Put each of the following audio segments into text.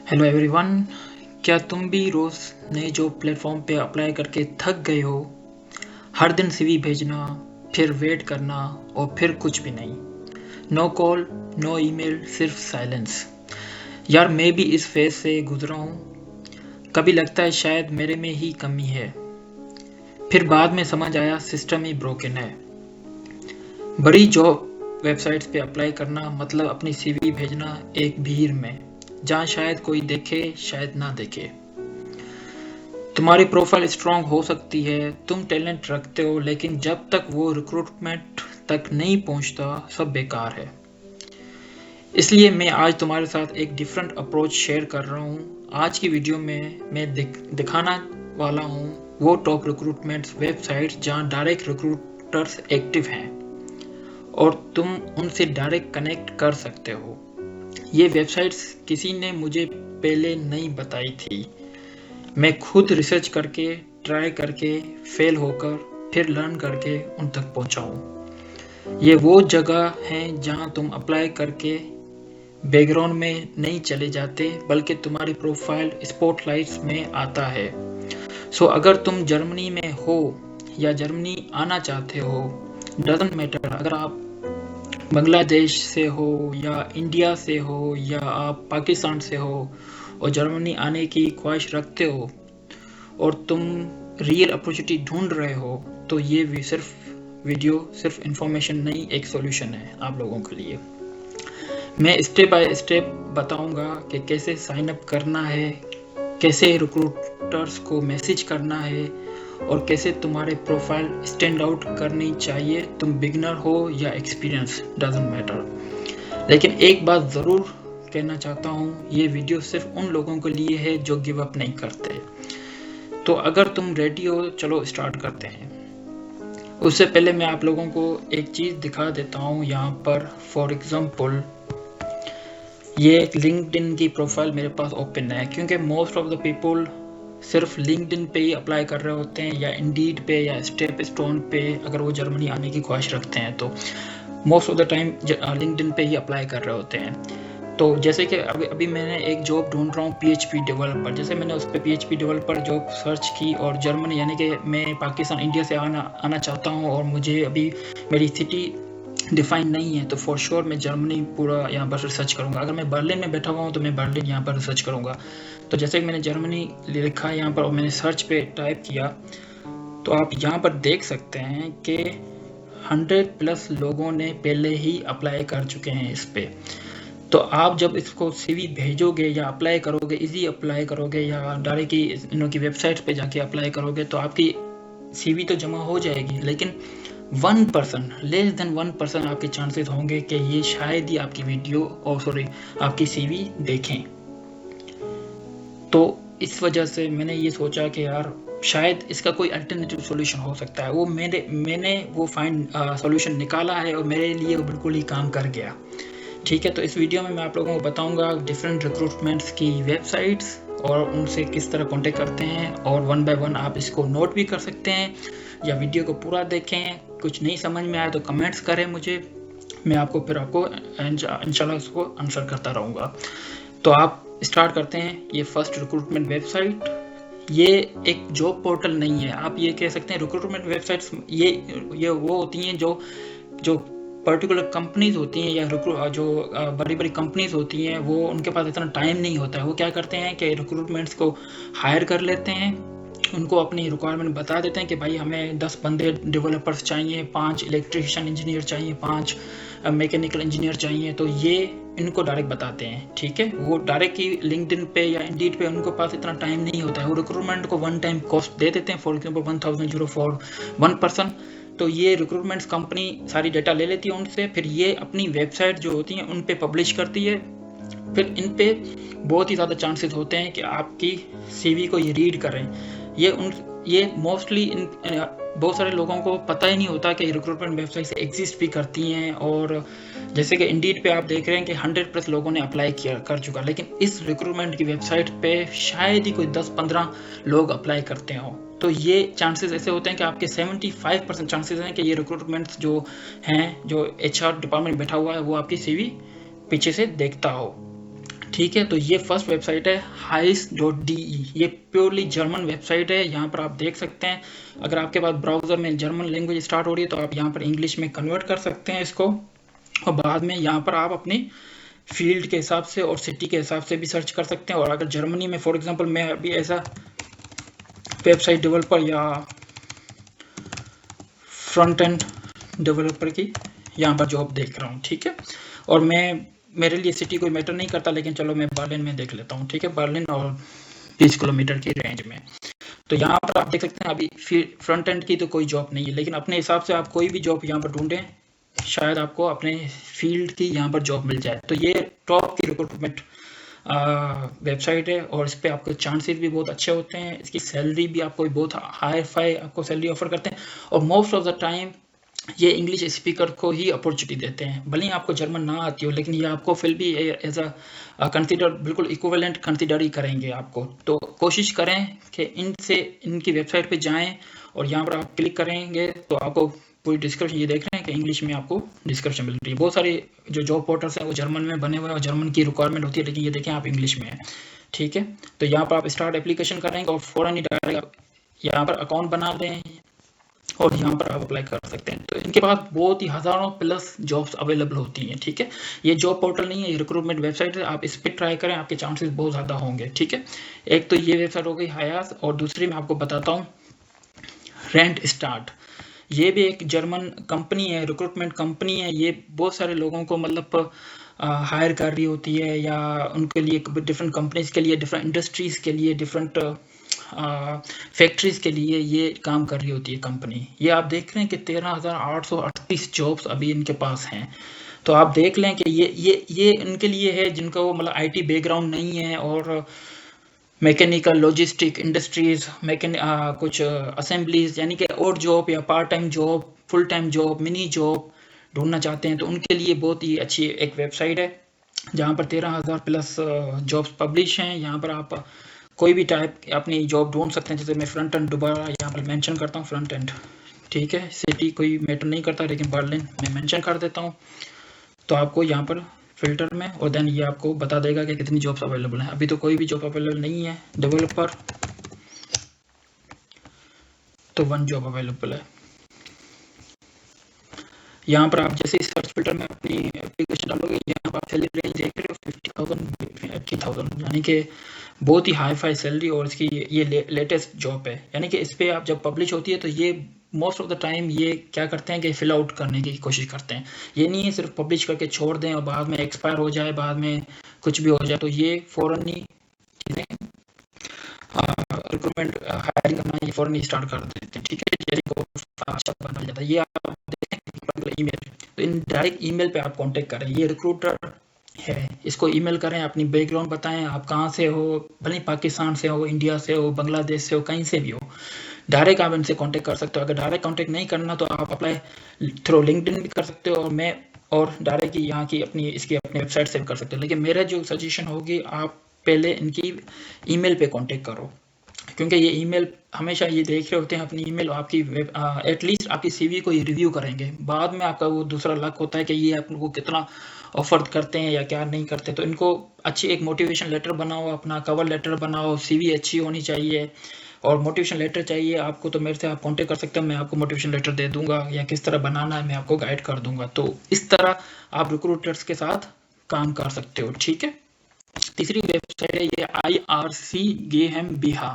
Hello everyone. क्या तुम भी रोज नए जॉब प्लेटफॉर्म पे अप्लाई करके थक गए हो? हर दिन सीवी भेजना, फिर वेट करना और फिर कुछ भी नहीं। नो कॉल, नो ईमेल, सिर्फ साइलेंस। यार मैं भी इस फेज से गुजरा हूँ। कभी लगता है शायद मेरे में ही कमी है, फिर बाद में समझ आया सिस्टम ही ब्रोकन है। बड़ी जॉब वेबसाइट्स पे अप्लाई करना मतलब अपनी सीवी भेजना एक भीड़ में, जहाँ शायद कोई देखे शायद ना देखे। तुम्हारी प्रोफाइल स्ट्रांग हो सकती है, तुम टैलेंट रखते हो, लेकिन जब तक वो रिक्रूटमेंट तक नहीं पहुंचता सब बेकार है। इसलिए मैं आज तुम्हारे साथ एक डिफरेंट अप्रोच शेयर कर रहा हूँ। आज की वीडियो में मैं दिखाना वाला हूँ वो टॉप रिक्रूटमेंट वेबसाइट्स जहाँ डायरेक्ट रिक्रूटर्स एक्टिव हैं और तुम उनसे डायरेक्ट कनेक्ट कर सकते हो। ये वेबसाइट्स किसी ने मुझे पहले नहीं बताई थी, मैं खुद रिसर्च करके, ट्राई करके, फेल होकर, फिर लर्न करके उन तक पहुंचा हूँ। ये वो जगह है जहाँ तुम अप्लाई करके बैकग्राउंड में नहीं चले जाते, बल्कि तुम्हारी प्रोफाइल स्पॉटलाइट्स में आता है। सो अगर तुम जर्मनी में हो या जर्मनी आना चाहते हो, डजंट मैटर। अगर आप बांग्लादेश से हो या इंडिया से हो या आप पाकिस्तान से हो और जर्मनी आने की ख्वाहिश रखते हो और तुम रियल अपॉर्चुनिटी ढूंढ रहे हो, तो ये भी सिर्फ वीडियो सिर्फ इंफॉर्मेशन नहीं, एक सॉल्यूशन है आप लोगों के लिए। मैं स्टेप बाय स्टेप बताऊंगा कि कैसे साइन अप करना है, कैसे रिक्रूटर्स को मैसेज करना है और कैसे तुम्हारे प्रोफाइल स्टैंड आउट करनी चाहिए। तुम बिगिनर हो या एक्सपीरियंस, डजंट मैटर। लेकिन एक बात ज़रूर कहना चाहता हूँ, ये वीडियो सिर्फ उन लोगों के लिए है जो गिव अप नहीं करते। तो अगर तुम रेडी हो, चलो स्टार्ट करते हैं। उससे पहले मैं आप लोगों को एक चीज़ दिखा देता हूँ यहाँ पर। फॉर एग्जांपल ये एक लिंक्डइन की प्रोफाइल मेरे पास ओपन है, क्योंकि मोस्ट ऑफ द पीपल सिर्फ लिंक्डइन पे ही अप्लाई कर रहे होते हैं या इंडीड पे या स्टेप स्टोन पे, अगर वो जर्मनी आने की ख्वाहिश रखते हैं तो most of the time LinkedIn पे ही अप्लाई कर रहे होते हैं। तो जैसे कि अभी मैंने एक जॉब ढूंढ रहा हूँ PHP डेवलपर। जैसे मैंने उस पर PHP डेवलपर जॉब सर्च की और जर्मनी, यानी कि मैं पाकिस्तान इंडिया से आना चाहता हूँ और मुझे अभी मेरी सिटी डिफाइन नहीं है, तो फॉर श्योर मैं जर्मनी पूरा यहाँ पर रिसर्च करूँगा। अगर मैं बर्लिन में बैठा हुआ हूँ तो मैं बर्लिन यहाँ पर रिसर्च करूँगा। तो जैसे कि मैंने जर्मनी लिखा है यहाँ पर और मैंने सर्च पे टाइप किया, तो आप यहाँ पर देख सकते हैं कि 100+ लोगों ने पहले ही अप्लाई कर चुके हैं इस पे। तो आप जब इसको CV भेजोगे या अप्लाई करोगे, इजी अप्लाई करोगे या डायरेक्टली इनकी की वेबसाइट पे जाके अप्लाई करोगे, तो आपकी CV तो जमा हो जाएगी, लेकिन 1%, लेस देन 1% आपके चांसेस होंगे कि ये शायद ही आपकी वीडियो और आपकी CV देखें। तो इस वजह से मैंने ये सोचा कि यार शायद इसका कोई अल्टरनेटिव सॉल्यूशन हो सकता है। वो मैंने वो फाइंड सॉल्यूशन निकाला है और मेरे लिए वो बिल्कुल ही काम कर गया। ठीक है, तो इस वीडियो में मैं आप लोगों को बताऊंगा डिफरेंट रिक्रूटमेंट्स की वेबसाइट्स और उनसे किस तरह कांटेक्ट करते हैं, और वन बाय वन आप इसको नोट भी कर सकते हैं या वीडियो को पूरा देखें। कुछ नहीं समझ में आया तो कमेंट्स करें मुझे, मैं आपको इंशाल्लाह उसको आंसर करता रहूँगा। तो आप स्टार्ट करते हैं। ये फर्स्ट रिक्रूटमेंट वेबसाइट, ये एक जॉब पोर्टल नहीं है, आप ये कह सकते हैं रिक्रूटमेंट वेबसाइट्स ये वो होती हैं जो पर्टिकुलर कंपनीज होती हैं या जो बड़ी बड़ी कंपनीज होती हैं, वो उनके पास इतना टाइम नहीं होता है। वो क्या करते हैं कि रिक्रूटमेंट्स को हायर कर लेते हैं, उनको अपनी रिक्वायरमेंट बता देते हैं कि भाई हमें 10 बंदे डेवलपर्स चाहिए, 5 इलेक्ट्रिशियन इंजीनियर चाहिए, 5 मैकेनिकल इंजीनियर चाहिए, तो ये इनको डायरेक्ट बताते हैं। ठीक है, वो डायरेक्ट ही लिंक्डइन पे या इंडीड पे उनको पास इतना टाइम नहीं होता है, वो रिक्रूटमेंट को वन टाइम कॉस्ट दे देते हैं, for example 1000 euro for 1 person. तो ये रिक्रूटमेंट्स कंपनी सारी डेटा ले लेती है उनसे, फिर ये अपनी वेबसाइट जो होती है उन पे पब्लिश करती है। फिर इन पे बहुत ही ज़्यादा चांसेस होते हैं कि आपकी CV को ये रीड करें। ये मोस्टली बहुत सारे लोगों को पता ही नहीं होता कि रिक्रूटमेंट वेबसाइट एग्जिस्ट भी करती हैं। और जैसे कि इंडीड पे आप देख रहे हैं कि 100+ लोगों ने अप्लाई कर चुका, लेकिन इस रिक्रूटमेंट की वेबसाइट पे शायद ही कोई 10-15 लोग अप्लाई करते हो। तो ये चांसेस ऐसे होते हैं कि आपके 75% चांसेस हैं कि ये रिक्रूटमेंट्स जो हैं, जो HR डिपार्टमेंट बैठा हुआ है, वो आपकी CV पीछे से देखता हो। ठीक है, तो ये फर्स्ट वेबसाइट है heis.de। ये प्योरली जर्मन वेबसाइट है। यहाँ पर आप देख सकते हैं, अगर आपके पास ब्राउज़र में जर्मन लैंग्वेज स्टार्ट हो रही है तो आप यहाँ पर इंग्लिश में कन्वर्ट कर सकते हैं इसको, और बाद में यहाँ पर आप अपनी फील्ड के हिसाब से और सिटी के हिसाब से भी सर्च कर सकते हैं। और अगर जर्मनी में फॉर एग्जांपल मैं अभी ऐसा वेबसाइट डेवलपर या फ्रंट एंड डेवलपर की यहाँ पर जॉब देख रहा हूँ, ठीक है। और मेरे लिए सिटी कोई मैटर नहीं करता, लेकिन चलो मैं बर्लिन में देख लेता हूँ, ठीक है, बर्लिन और 20 किलोमीटर की रेंज में। तो यहाँ पर आप देख सकते हैं अभी फ्रंट एंड की तो कोई जॉब नहीं है, लेकिन अपने हिसाब से आप कोई भी जॉब यहाँ पर ढूंढें, शायद आपको अपने फील्ड की यहाँ पर जॉब मिल जाए। तो ये टॉप की रिक्रूटमेंट वेबसाइट है, और इस पर आपके चांसेस भी बहुत अच्छे होते हैं। इसकी सैलरी भी आपको बहुत हाई फाई आपको सैलरी ऑफर करते हैं, और मोस्ट ऑफ द टाइम ये इंग्लिश स्पीकर को ही अपॉर्चुनिटी देते हैं। भले ही आपको जर्मन ना आती हो, लेकिन ये आपको फिर भी एज अ कंसिडर बिल्कुल इक्विवेलेंट कंसिडर ही करेंगे आपको। तो कोशिश करें कि इनकी वेबसाइट पे जाएं, और यहाँ पर आप क्लिक करेंगे तो आपको पूरी डिस्क्रिप्शन, ये देख रहे हैं कि इंग्लिश में आपको डिस्क्रिप्शन मिल रही है। बहुत सारे जो जॉब पोर्टल्स हैं वो जर्मन में बने हुए हैं और जर्मन की रिक्वायरमेंट होती है, लेकिन ये देखें आप इंग्लिश में है, ठीक है। तो यहाँ पर आप स्टार्ट एप्लीकेशन करेंगे और फ़ौरन ही डायरेक्ट यहाँ पर अकाउंट बना दें, और यहाँ पर आप अप्लाई कर सकते हैं। तो इनके पास बहुत ही हज़ारों प्लस जॉब्स अवेलेबल होती हैं, ठीक है। ये जॉब पोर्टल नहीं है, ये रिक्रूटमेंट वेबसाइट है। आप इस पर ट्राई करें, आपके चांसेस बहुत ज़्यादा होंगे, ठीक है। एक तो ये वेबसाइट हो गई हायास, और दूसरी मैं आपको बताता हूँ रेंट स्टार्ट। ये भी एक जर्मन कंपनी है, रिक्रूटमेंट कंपनी है। ये बहुत सारे लोगों को मतलब हायर कर रही होती है, या उनके लिए डिफरेंट कंपनीज के लिए, डिफरेंट इंडस्ट्रीज़ के लिए, डिफरेंट फैक्ट्रीज के लिए ये काम कर रही होती है कंपनी। ये आप देख रहे हैं कि 13,838 जॉब्स अभी इनके पास हैं। तो आप देख लें कि ये इनके लिए है जिनका वो मतलब आईटी बैकग्राउंड नहीं है, और मैकेनिकल, लॉजिस्टिक, इंडस्ट्रीज, कुछ असेंबलीज, यानी कि और जॉब या part time job, full time job, mini job ढूंढना चाहते हैं, तो उनके लिए बहुत ही अच्छी एक वेबसाइट है, जहाँ पर 13,000 प्लस जॉब्स पब्लिश हैं। यहाँ पर आप कोई भी टाइप अपनी जॉब ढूंढ सकते हैं। जैसे मैं फ्रंट एंड दोबारा यहाँ पर मेंशन करता हूँ, फ्रंट एंड, ठीक है। सिटी कोई मैटर नहीं करता, लेकिन बर्लिन मैं मेंशन कर देता हूँ, तो आपको यहाँ पर फिल्टर में, और देन ये आपको बता देगा कि कितनी जॉब्स अवेलेबल हैं। अभी तो कोई भी जॉब अवेलेबल नहीं है डेवलपर, तो 1 जॉब अवेलेबल है। यहाँ पर आप जैसे सर्च फिल्टर में अपनी एप्लीकेशन डालोगे, यहाँ पर आप सैलरी रेंज देख रहे हो 50,000 80,000, यानी कि बहुत ही हाई फाई सैलरी। और इसकी ये लेटेस्ट जॉब है, यानी कि इस पर आप जब पब्लिश होती है तो ये मोस्ट ऑफ द टाइम ये क्या करते हैं कि फिल आउट करने की कोशिश करते हैं। ये नहीं है सिर्फ पब्लिश करके छोड़ दें और बाद में एक्सपायर हो जाए, बाद में कुछ भी हो जाए, तो ये फ़ौरन ही चीज़ें रिक्रूटमेंट हायरिंग करना ये फ़ौरन ही स्टार्ट कर देते हैं, ठीक है। जैसे फास्ट बन जाता है। ये आप देखें ईमेल, तो इन डायरेक्ट ईमेल पे आप कांटेक्ट करें। ये रिक्रूटर है, इसको ईमेल करें, अपनी बैकग्राउंड बताएं, आप कहाँ से हो, भले पाकिस्तान से हो, इंडिया से हो, बांग्लादेश से हो, कहीं से भी हो, डायरेक्ट आप इनसे कांटेक्ट कर सकते हो। अगर डायरेक्ट कांटेक्ट नहीं करना तो आप अप्लाई थ्रू लिंक्डइन भी कर सकते हो, और डायरेक्ट यहाँ की अपनी वेबसाइट से भी कर सकते हो। लेकिन मेरा जो सजेशन होगी, आप पहले इनकी ईमेल पे कांटेक्ट करो, क्योंकि ये ईमेल हमेशा ये देख रहे होते हैं अपनी ईमेल, आपकी एटलीस्ट आपकी सीवी को ये रिव्यू करेंगे। बाद में आपका वो दूसरा लक होता है कि ये आपको कितना ऑफर करते हैं या क्या नहीं करते। तो इनको अच्छी एक मोटिवेशन लेटर बनाओ, अपना कवर लेटर बनाओ, सीवी अच्छी होनी चाहिए, और मोटिवेशन लेटर चाहिए आपको तो मेरे से आप कांटेक्ट कर सकते हो, मैं आपको मोटिवेशन लेटर दे दूंगा, या किस तरह बनाना है मैं आपको गाइड कर दूंगा। तो इस तरह आप रिक्रूटर्स के साथ काम कर सकते हो, ठीक है। तीसरी वेबसाइट है ये IRC GmbH,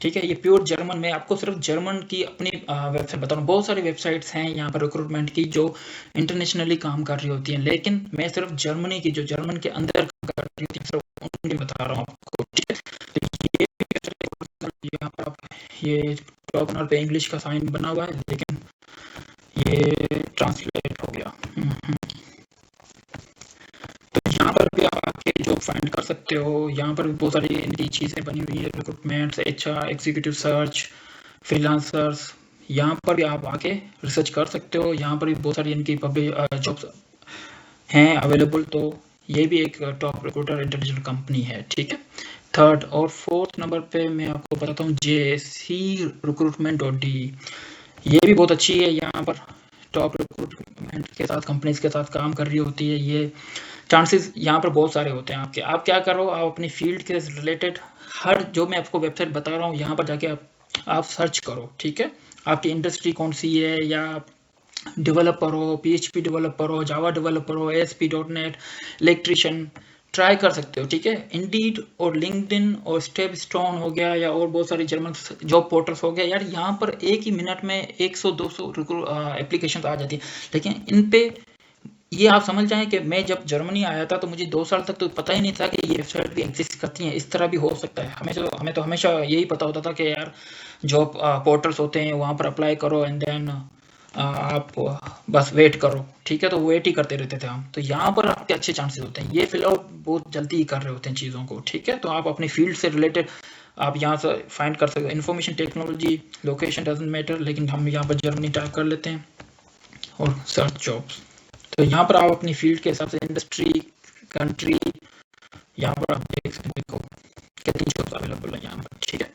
ठीक है। ये प्योर जर्मन में, आपको सिर्फ जर्मन की अपनी वेबसाइट बता रहा हूँ। बहुत सारी वेबसाइट्स हैं यहाँ पर रिक्रूटमेंट की जो इंटरनेशनली काम कर रही होती हैं, लेकिन मैं सिर्फ जर्मनी की, जो जर्मन के अंदर काम कर रही होती है, सिर्फ उनकी बता रहा हूँ आपको, ठीक है। तो ये यहाँ पर आप ये टॉप कॉर्नर पे इंग्लिश का साइन बना हुआ है, लेकिन ये ट्रांसलेट हो गया। तो यहाँ पर भी आप आके जॉब फाइंड कर सकते हो। यहाँ पर भी बहुत सारी इनकी चीज़ें बनी हुई है, recruitments, HR, executive search, freelancers. यहाँ पर भी आप आके रिसर्च कर सकते हो। यहाँ पर भी बहुत सारी इनकी पब्लिक जॉब्स हैं अवेलेबल। तो ये भी एक टॉप रिक्रूटर इंटरनेशनल कंपनी है, ठीक है। थर्ड और फोर्थ नंबर पे मैं आपको बताता हूँ JCRecruitment.de। ये भी बहुत अच्छी है। यहाँ पर टॉप रिक्रूटमेंट के साथ, कंपनीज के साथ काम कर रही होती है। ये चांसेस यहाँ पर बहुत सारे होते हैं आपके। आप क्या करो, आप अपनी फील्ड के रिलेटेड हर जो मैं आपको वेबसाइट बता रहा हूँ यहाँ पर जाके आप सर्च करो, ठीक है। आपकी इंडस्ट्री कौन सी है, या डेवलपर हो, PHP डेवलपर हो, जावा डेवलपर हो, ASP.NET, इलेक्ट्रिशियन, ट्राई कर सकते हो, ठीक है। इंडीड और लिंक्डइन और स्टेप स्टोन हो गया, या और बहुत सारी जर्मन जॉब पोर्टल्स हो गया यार, यहाँ पर एक ही मिनट में 100-200 एप्लीकेशन आ जाती है। लेकिन इन पे ये आप समझ जाएं कि मैं जब जर्मनी आया था तो मुझे 2 साल तक तो पता ही नहीं था कि ये वेबसाइट भी एग्जिस्ट करती हैं, इस तरह भी हो सकता है। हमें तो हमेशा यही पता होता था कि यार जॉब पोर्टल्स होते हैं, वहाँ पर अप्लाई करो एंड देन आप बस वेट करो, ठीक है। तो वेट ही करते रहते थे हम। तो यहाँ पर आपके अच्छे चांसेस होते हैं, ये फिल आउट बहुत जल्दी ही कर रहे होते हैं चीज़ों को, ठीक है। तो आप अपनी फील्ड से रिलेटेड आप यहाँ से फाइंड कर सकते हो। Information technology, location doesn't matter, लेकिन हम यहाँ पर जर्मनी टाइप कर लेते हैं और सर्च जॉब्स। तो यहाँ पर आप अपनी फील्ड के हिसाब से इंडस्ट्री, कंट्री, यहाँ पर आप देख सकते हो कितनी जॉब्स अवेलेबल है यहाँ पर, ठीक है।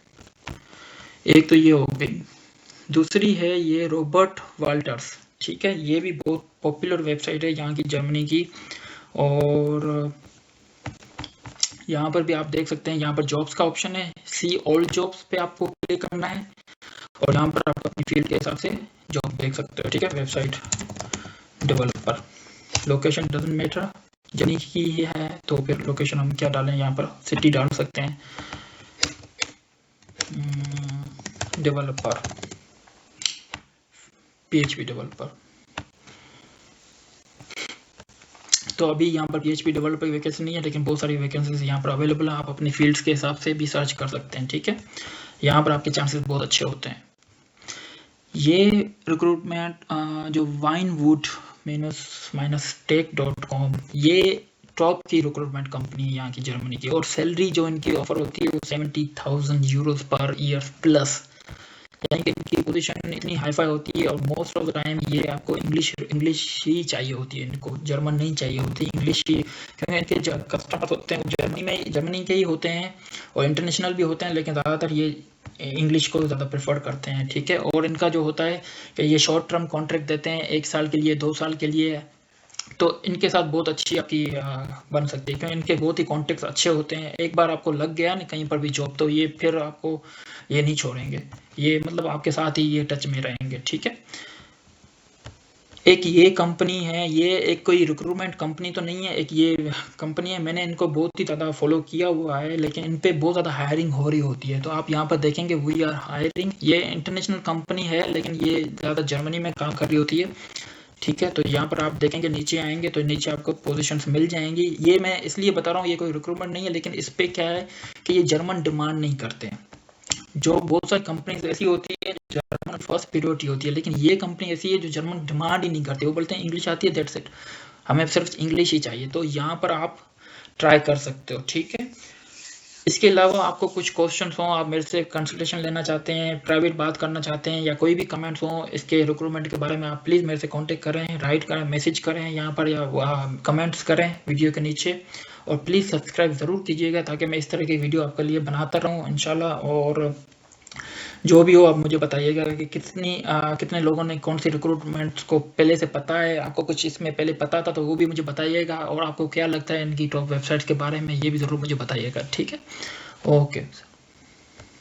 एक तो ये हो गई। दूसरी है ये रॉबर्ट वाल्टर्स, ठीक है। ये भी बहुत पॉपुलर वेबसाइट है यहाँ की, जर्मनी की। और यहाँ पर भी आप देख सकते हैं, यहाँ पर जॉब्स का ऑप्शन है, सी ऑल जॉब्स पे आपको क्लिक करना है और यहाँ पर आप अपनी फील्ड के हिसाब से जॉब देख सकते हो, ठीक है। Website developer, location doesn't matter, Germany की है तो फिर लोकेशन हम क्या डालें, यहाँ पर सिटी डाल सकते हैं, डेवलपर, PHP डेवलपर। तो अभी यहाँ पर PHP डेवलपर की वैकेंसी नहीं है, लेकिन बहुत सारी वैकेंसीज यहाँ पर अवेलेबल है। आप अपनी फील्ड्स के हिसाब से भी सर्च कर सकते हैं, ठीक है। यहाँ पर आपके चांसेस बहुत अच्छे होते हैं। ये रिक्रूटमेंट जो वाइनवुड -tech.com, ये टॉप की रिक्रूटमेंट कंपनी है यहाँ की, जर्मनी की। और सैलरी जो इनकी ऑफर होती है वो 70,000 यूरोज पर ईयर प्लस, यानी कि इनकी पोजीशन इतनी हाईफाई होती है। और मोस्ट ऑफ द टाइम ये आपको इंग्लिश ही चाहिए होती है, इनको जर्मन नहीं चाहिए होती, इंग्लिश ही। क्योंकि इनके जो कस्टमर्स होते हैं वो जर्मनी के ही होते हैं और इंटरनेशनल भी होते हैं, लेकिन ज़्यादातर ये इंग्लिश को ज़्यादा प्रेफर करते हैं, ठीक है। और इनका जो होता है कि ये शॉर्ट टर्म कॉन्ट्रैक्ट देते हैं, 1 साल के लिए, 2 साल के लिए। तो इनके साथ बहुत अच्छी आपकी बन सकती है, क्योंकि इनके बहुत ही कॉन्टेक्ट्स अच्छे होते हैं। एक बार आपको लग गया ना कहीं पर भी जॉब, तो ये फिर आपको ये नहीं छोड़ेंगे, ये मतलब आपके साथ ही ये टच में रहेंगे, ठीक है। एक ये कंपनी है, ये एक कोई रिक्रूटमेंट कंपनी तो नहीं है, एक ये कंपनी है, मैंने इनको बहुत ही ज़्यादा फॉलो किया हुआ है, लेकिन इन पे बहुत ज़्यादा हायरिंग हो रही होती है। तो आप यहाँ पर देखेंगे वी आर हायरिंग, ये इंटरनेशनल कंपनी है, लेकिन ये ज़्यादा जर्मनी में काम कर रही होती है, ठीक है। तो यहाँ पर आप देखेंगे, नीचे आएंगे तो नीचे आपको पोजीशंस मिल जाएंगी। ये मैं इसलिए बता रहा हूँ, ये कोई रिक्रूटमेंट नहीं है, लेकिन इस पे क्या है कि ये जर्मन डिमांड नहीं करते हैं। जो बहुत सारी कंपनीज ऐसी होती है जो जर्मन फर्स्ट प्रायोरिटी होती है, लेकिन ये कंपनी ऐसी है जो जर्मन डिमांड ही नहीं करती। वो बोलते हैं इंग्लिश आती है, दैट्स इट, हमें सिर्फ इंग्लिश ही चाहिए। तो यहाँ पर आप ट्राई कर सकते हो, ठीक है। इसके अलावा आपको कुछ क्वेश्चन हो, आप मेरे से कंसल्टेशन लेना चाहते हैं, प्राइवेट बात करना चाहते हैं, या कोई भी कमेंट्स हो इसके रिक्रूटमेंट के बारे में, आप प्लीज़ मेरे से कांटेक्ट करें, राइट करें, मैसेज करें यहाँ पर, या कमेंट्स करें वीडियो के नीचे। और प्लीज़ सब्सक्राइब ज़रूर कीजिएगा, ताकि मैं इस तरह की वीडियो आपके लिए बनाता रहूँ इंशाल्लाह। और जो भी हो आप मुझे बताइएगा कि कितने लोगों ने कौन सी रिक्रूटमेंट्स को पहले से पता है, आपको कुछ इसमें पहले पता था तो वो भी मुझे बताइएगा। और आपको क्या लगता है इनकी टॉप वेबसाइट्स के बारे में, ये भी ज़रूर मुझे बताइएगा, ठीक है। ओके।